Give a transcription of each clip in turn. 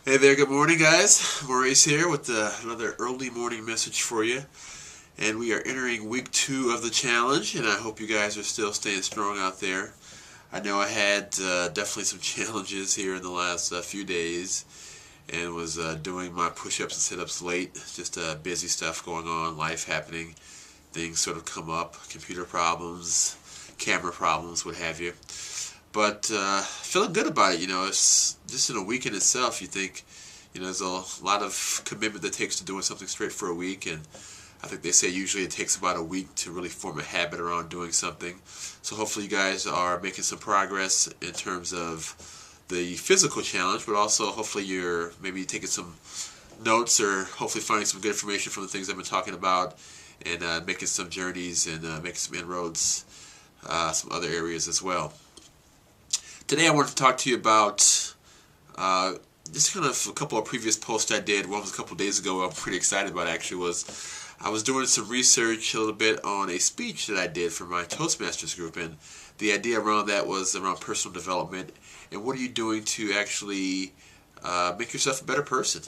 Hey there, good morning guys. Maurice here with another early morning message for you. And we are entering week 2 of the challenge, and I hope you guys are still staying strong out there. I know I had definitely some challenges here in the last few days and was doing my push-ups and sit-ups late. Just busy stuff going on, life happening, things sort of come up, computer problems, camera problems, what have you. But feeling good about it, it's just in a week in itself. You think, there's a lot of commitment that takes to doing something straight for a week, and I think they say usually it takes about a week to really form a habit around doing something. So hopefully you guys are making some progress in terms of the physical challenge, but also hopefully you're maybe taking some notes or hopefully finding some good information from the things I've been talking about and making some journeys and making some inroads, some other areas as well. Today I wanted to talk to you about just kind of a couple of previous posts I did. One was a couple of days ago I'm pretty excited about actually was I was doing some research a little bit on a speech that I did for my Toastmasters group, and the idea around that was around personal development and what are you doing to actually make yourself a better person.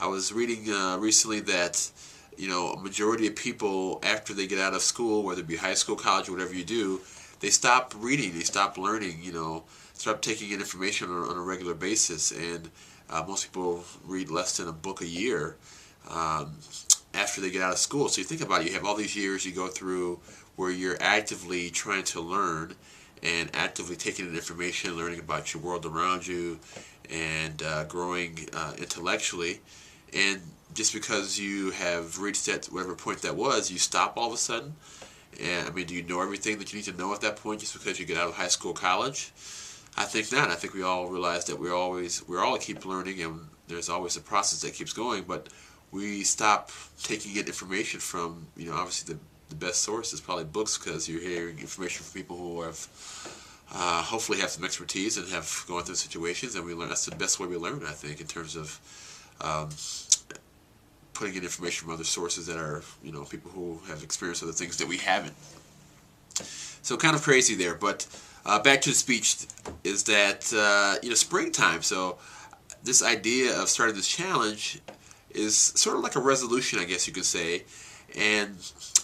I was reading recently that a majority of people after they get out of school, whether it be high school, college, or whatever you do, they stop reading, they stop learning, stop taking in information on a regular basis, and most people read less than a book a year after they get out of school. So you think about it, you have all these years you go through where you're actively trying to learn and actively taking in information, learning about your world around you, and growing intellectually, and just because you have reached that whatever point that was, you stop all of a sudden. And I mean, do you know everything that you need to know at that point just because you get out of high school, college? I think not. I think we all realize that we're all keep learning, and there's always a process that keeps going. But we stop taking in information from, obviously the best source is probably books, because you're hearing information from people who have hopefully have some expertise and have gone through situations, and we learn. That's the best way we learn, I think, in terms of putting in information from other sources that are, people who have experienced other things that we haven't. So kind of crazy there, but back to the speech is that, springtime. So this idea of starting this challenge is sort of like a resolution, I guess you could say, and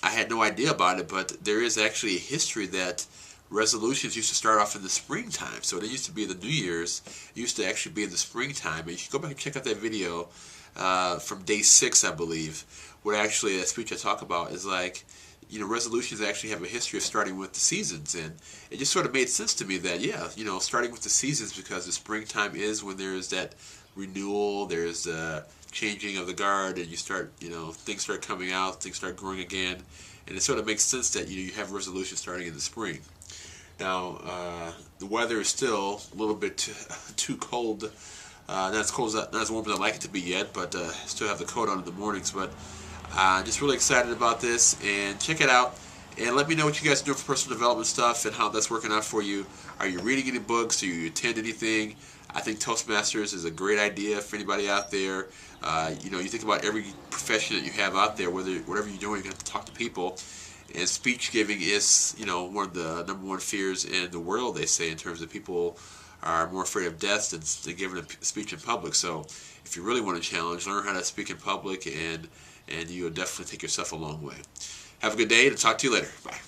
I had no idea about it, but there is actually a history that resolutions used to start off in the springtime. So it used to be the New Year's, it used to actually be in the springtime, and you should go back and check out that video from day 6, I believe, where actually that speech I talk about is like, resolutions actually have a history of starting with the seasons, and it just sort of made sense to me that, starting with the seasons, because the springtime is when there's that renewal, there's changing of the guard, and you start, things start coming out, things start growing again, and it sort of makes sense that, you have resolutions starting in the spring. Now, the weather is still a little bit too cold. Not as warm as I'd like it to be yet, but still have the coat on in the mornings. But just really excited about this, and check it out. And let me know what you guys are doing for personal development stuff and how that's working out for you. Are you reading any books? Do you attend anything? I think Toastmasters is a great idea for anybody out there. You think about every profession that you have out there, whatever you're doing, you have to talk to people. And speech giving is, one of the #1 fears in the world, they say, in terms of people are more afraid of death than giving a speech in public. So if you really want a challenge, learn how to speak in public, and you'll definitely take yourself a long way. Have a good day, and talk to you later. Bye.